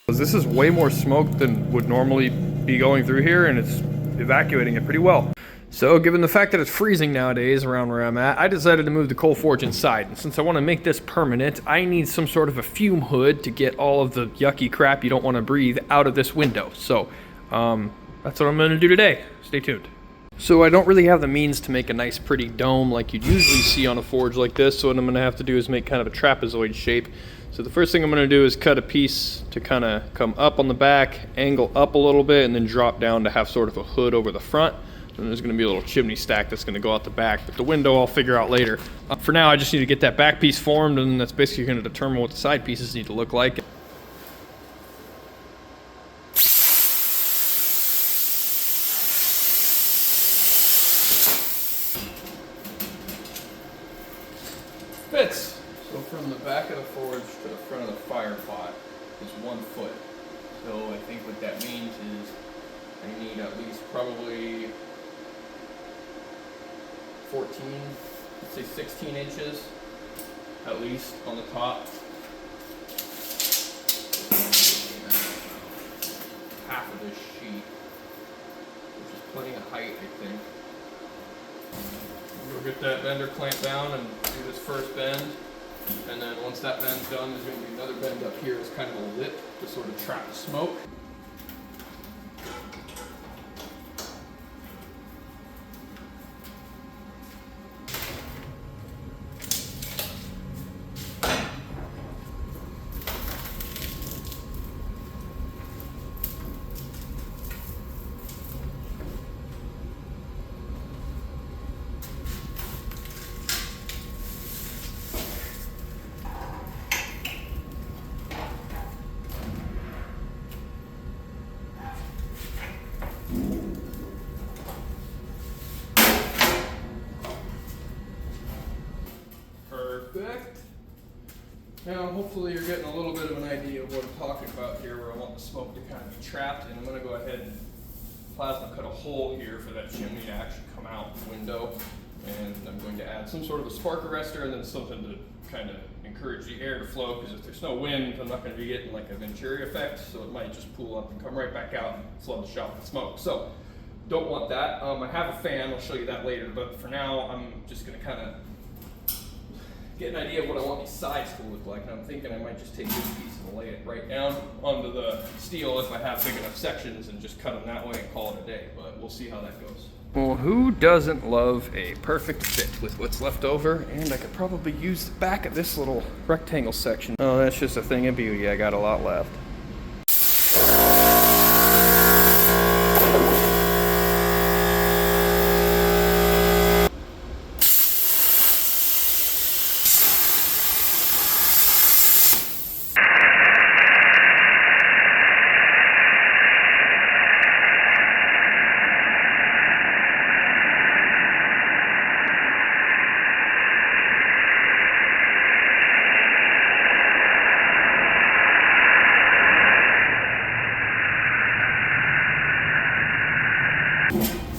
This is way more smoke than would normally be going through here, and it's evacuating it pretty well. So given the fact that it's freezing nowadays around where I'm at, I decided to move the coal forge inside. And since I want to make this permanent, I need some sort of a fume hood to get all of the yucky crap you don't want to breathe out of this window. So that's what I'm going to do today. Stay tuned. So I don't really have the means to make a nice pretty dome like you'd usually see on a forge like this, so what I'm going to have to do is make kind of a trapezoid shape. So the first thing I'm going to do is cut a piece to kind of come up on the back, angle up a little bit, and then drop down to have sort of a hood over the front. And there's going to be a little chimney stack that's going to go out the back, but the window I'll figure out later. For now, I just need to get that back piece formed, and that's basically going to determine what the side pieces need to look like. Fits. So from the back of the forge to the front of the fire pot is 1 foot. So I think what that means is I need at least probably 14, let's say 16 inches at least on the top. Half of this sheet, which is plenty of height, I think. We'll get that bender clamped down and do this first bend. And then once that bend's done, there's going to be another bend up here as kind of a lip to sort of trap the smoke. Perfect. Now hopefully you're getting a little bit of an idea of what I'm talking about here, where I want the smoke to kind of be trapped, and I'm going to go ahead and plasma cut a hole here for that chimney to actually come out the window, and I'm going to add some sort of a spark arrestor and then something to kind of encourage the air to flow, because if there's no wind I'm not going to be getting like a Venturi effect, so it might just pool up and come right back out and flood the shop with smoke. So don't want that. I have a fan, I'll show you that later, but for now I'm just going to kind of get an idea of what I want these sides to look like, and I'm thinking I might just take this piece and lay it right down onto the steel if I have big enough sections and just cut them that way and call it a day, but we'll see how that goes. Well, who doesn't love a perfect fit with what's left over? And I could probably use the back of this little rectangle section. Oh, that's just a thing of beauty. I got a lot left.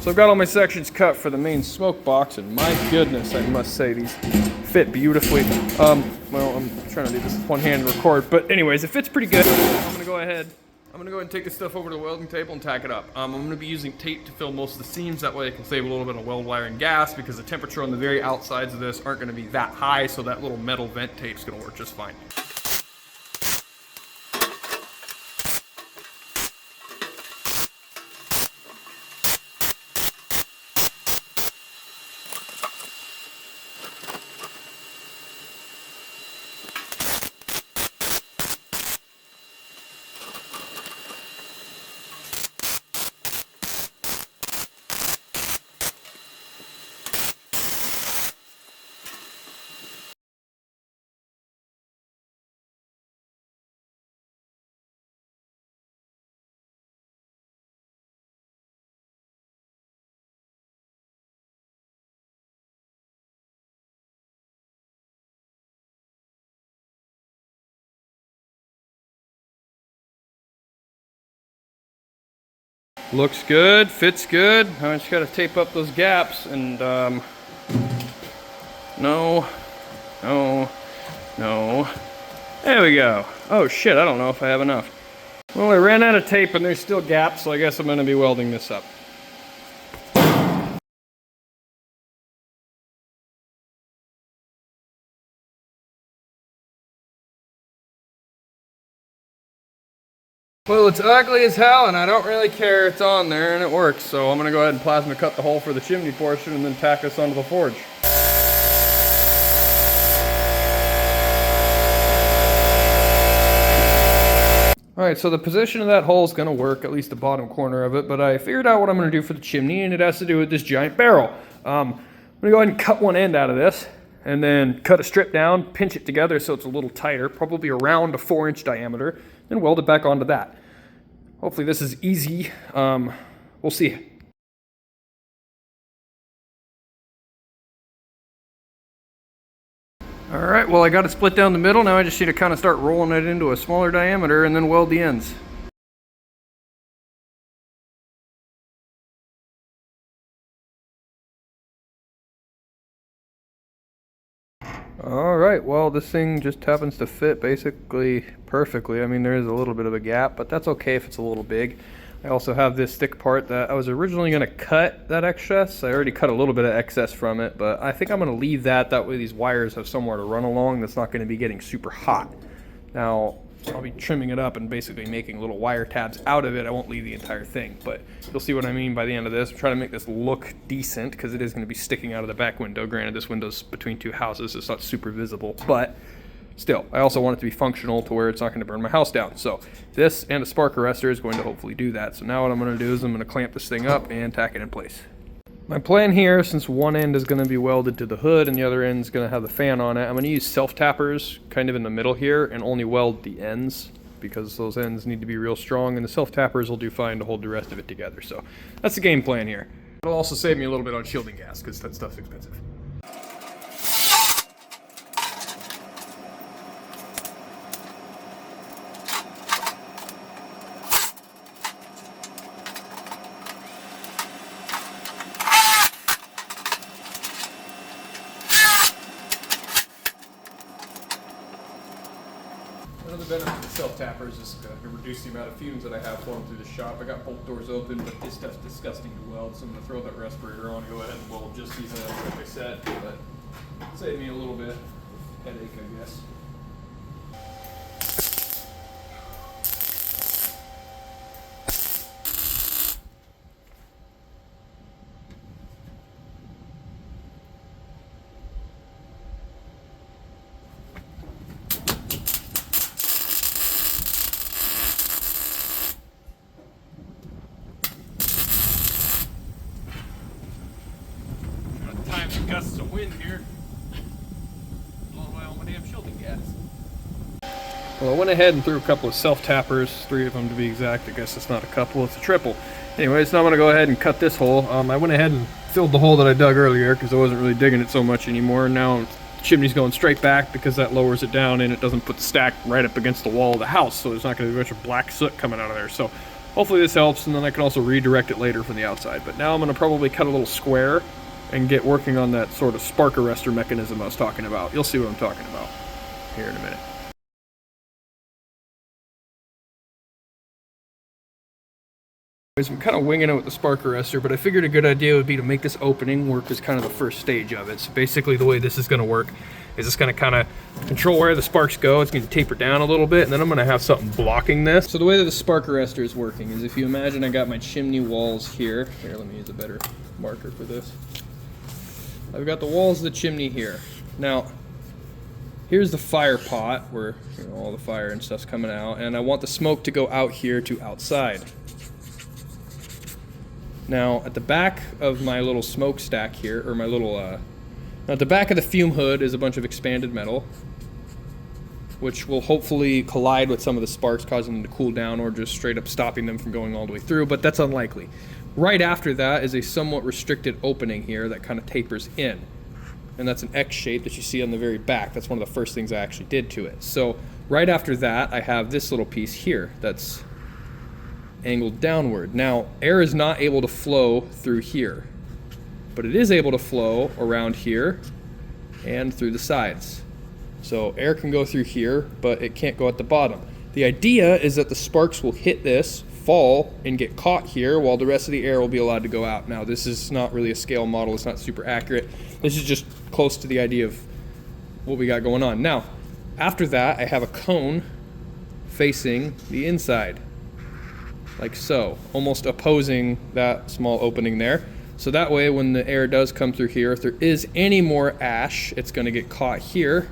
So I've got all my sections cut for the main smoke box, and my goodness, I must say these fit beautifully. Well, I'm trying to do this with one hand and record, but anyways, it fits pretty good. I'm gonna go ahead and take this stuff over to the welding table and tack it up. I'm gonna be using tape to fill most of the seams, that way I can save a little bit of weld wire and gas, because the temperature on the very outsides of this aren't gonna be that high, so that little metal vent tape's gonna work just fine. Looks good, fits good. I just gotta tape up those gaps, and no. There we go. Oh shit, I don't know if I have enough. Well, I ran out of tape and there's still gaps, so I guess I'm going to be welding this up. Well, it's ugly as hell and I don't really care. It's on there and it works, so I'm going to go ahead and plasma cut the hole for the chimney portion and then tack this onto the forge. Alright, so the position of that hole is going to work, at least the bottom corner of it, but I figured out what I'm going to do for the chimney, and it has to do with this giant barrel. I'm going to go ahead and cut one end out of this, and then cut a strip down, pinch it together so it's a little tighter, probably around a 4-inch diameter, then weld it back onto that. Hopefully this is easy. We'll see. Alright, well I got it split down the middle, now I just need to kind of start rolling it into a smaller diameter and then weld the ends. Alright, well this thing just happens to fit basically perfectly. I mean there is a little bit of a gap, but that's okay if it's a little big. I also have this thick part that I was originally going to cut that excess. I already cut a little bit of excess from it, but I think I'm going to leave that. That way these wires have somewhere to run along that's not going to be getting super hot. Now, I'll be trimming it up and basically making little wire tabs out of it. I won't leave the entire thing, but you'll see what I mean by the end of this. I'm trying to make this look decent because it is going to be sticking out of the back window. Granted, this window's between two houses. It's not super visible, but still, I also want it to be functional to where it's not going to burn my house down. So this and a spark arrestor is going to hopefully do that. So now what I'm going to do is I'm going to clamp this thing up and tack it in place. My plan here, since one end is going to be welded to the hood and the other end is going to have the fan on it, I'm going to use self-tappers kind of in the middle here and only weld the ends because those ends need to be real strong, and the self-tappers will do fine to hold the rest of it together. So that's the game plan here. It'll also save me a little bit on shielding gas because that stuff's expensive. Another benefit of the self-tappers is to reduce the amount of fumes that I have flowing through the shop. I got both doors open, but this stuff's disgusting to weld, so I'm going to throw that respirator on and go ahead and weld just these ends like I said, but save me a little bit of headache, I guess. Gusts of wind here. Blowing away all my damn shielding gas. Well, I went ahead and threw a couple of self-tappers, 3 of them to be exact. I guess it's not a couple, it's a triple. Anyways, now I'm going to go ahead and cut this hole. I went ahead and filled the hole that I dug earlier because I wasn't really digging it so much anymore. Now the chimney's going straight back because that lowers it down and it doesn't put the stack right up against the wall of the house, so there's not going to be a bunch of black soot coming out of there. So hopefully this helps, and then I can also redirect it later from the outside. But now I'm going to probably cut a little square and get working on that sort of spark arrestor mechanism I was talking about. You'll see what I'm talking about here in a minute. I'm kind of winging it with the spark arrestor, but I figured a good idea would be to make this opening work as kind of the first stage of it. So basically the way this is going to work is it's going to kind of control where the sparks go. It's going to taper down a little bit, and then I'm going to have something blocking this. So the way that the spark arrestor is working is, if you imagine I got my chimney walls here. Here, let me use a better marker for this. I've got the walls of the chimney here. Now, here's the fire pot where all the fire and stuff's coming out, and I want the smoke to go out here to outside. Now, at the back of my little smokestack here, or my little, at the back of the fume hood is a bunch of expanded metal, which will hopefully collide with some of the sparks, causing them to cool down, or just straight up stopping them from going all the way through, but that's unlikely. Right after that is a somewhat restricted opening here that kind of tapers in. And that's an X shape that you see on the very back. That's one of the first things I actually did to it. So right after that, I have this little piece here that's angled downward. Now, air is not able to flow through here, but it is able to flow around here and through the sides. So air can go through here, but it can't go at the bottom. The idea is that the sparks will hit this, fall, and get caught here while the rest of the air will be allowed to go out. Now, this is not really a scale model. It's not super accurate. This is just close to the idea of what we got going on. Now, after that, I have a cone facing the inside, like so, almost opposing that small opening there. So that way, when the air does come through here, if there is any more ash, it's going to get caught here.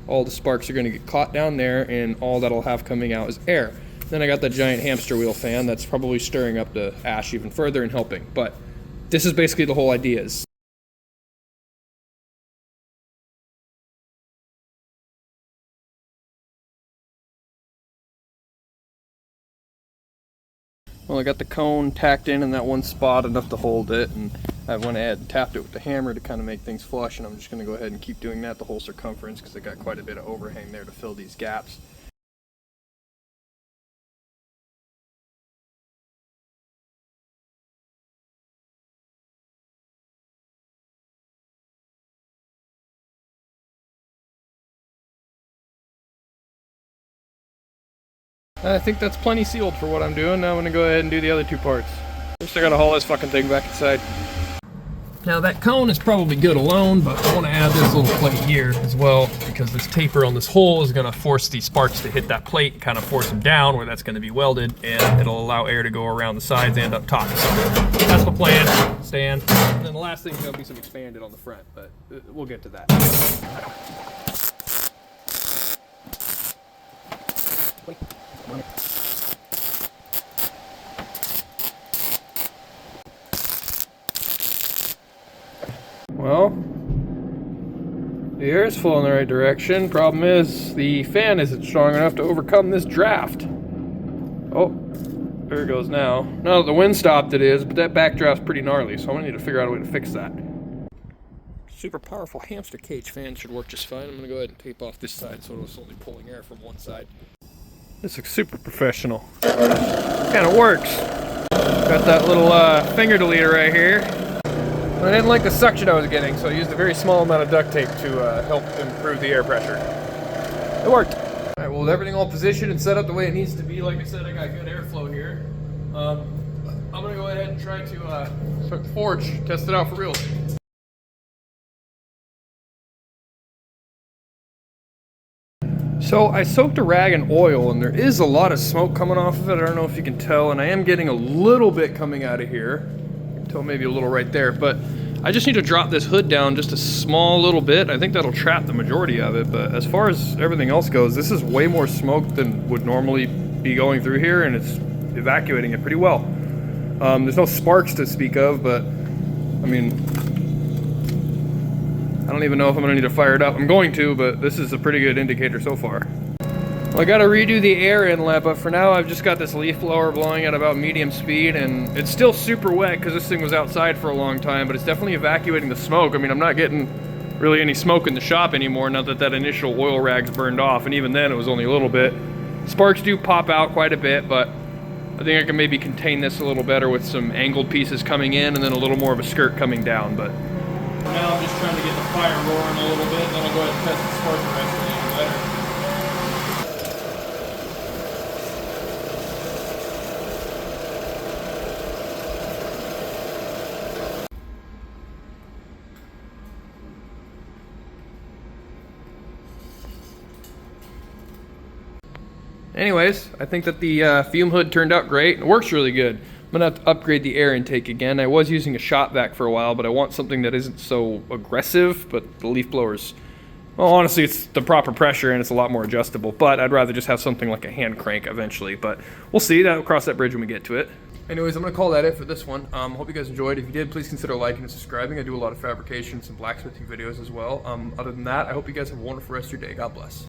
All the sparks are going to get caught down there, and all that'll have coming out is air. Then I got the giant hamster wheel fan that's probably stirring up the ash even further and helping. But this is basically the whole idea. Well, I got the cone tacked in that one spot enough to hold it, and I went ahead and tapped it with the hammer to kind of make things flush, and I'm just going to go ahead and keep doing that the whole circumference because I got quite a bit of overhang there to fill these gaps. I think that's plenty sealed for what I'm doing. Now I'm gonna go ahead and do the other two parts. First I gotta haul this fucking thing back inside. Now that cone is probably good alone, but I wanna add this little plate here as well because this taper on this hole is gonna force these sparks to hit that plate and kind of force them down where that's gonna be welded, and it'll allow air to go around the sides and up top. So that's the plan, stand. And then the last thing is gonna be some expanded on the front, but we'll get to that. Well, the air is flowing in the right direction. Problem is, the fan isn't strong enough to overcome this draft. Oh, there it goes now. Now that the wind stopped, it is, but that backdraft's pretty gnarly, so I'm gonna need to figure out a way to fix that. Super powerful hamster cage fan should work just fine. I'm gonna go ahead and tape off this side so it's only pulling air from one side. This looks super professional. Kind of works. Got that little finger deleter right here. I didn't like the suction I was getting, so I used a very small amount of duct tape to help improve the air pressure. It worked. All right, well, with everything all positioned and set up the way it needs to be, like I said, I got good airflow here. I'm gonna go ahead and try to start the forge, test it out for real. So I soaked a rag in oil, and there is a lot of smoke coming off of it. I don't know if you can tell, and I am getting a little bit coming out of here. You can tell maybe a little right there, but I just need to drop this hood down just a small little bit. I think that'll trap the majority of it, but as far as everything else goes, this is way more smoke than would normally be going through here, and it's evacuating it pretty well. There's no sparks to speak of, but I mean, I don't even know if I'm going to need to fire it up. I'm going to, but this is a pretty good indicator so far. Well, I got to redo the air inlet, but for now I've just got this leaf blower blowing at about medium speed, and it's still super wet because this thing was outside for a long time, but it's definitely evacuating the smoke. I mean, I'm not getting really any smoke in the shop anymore now that that initial oil rag's burned off, and even then it was only a little bit. Sparks do pop out quite a bit, but I think I can maybe contain this a little better with some angled pieces coming in and then a little more of a skirt coming down, but for now, I'm just trying to get the fire roaring a little bit, and then I'll go ahead and test the spark arrest a little better. Anyways, I think that the fume hood turned out great. It works really good. I'm gonna have to upgrade the air intake again. I was using a shop vac for a while, but I want something that isn't so aggressive, but the leaf blowers, well, honestly, it's the proper pressure and it's a lot more adjustable, but I'd rather just have something like a hand crank eventually, but we'll see. We'll cross that bridge when we get to it. Anyways, I'm gonna call that it for this one. Hope you guys enjoyed. If you did, please consider liking and subscribing. I do a lot of fabrication, some blacksmithing videos as well. Other than that, I hope you guys have a wonderful rest of your day. God bless.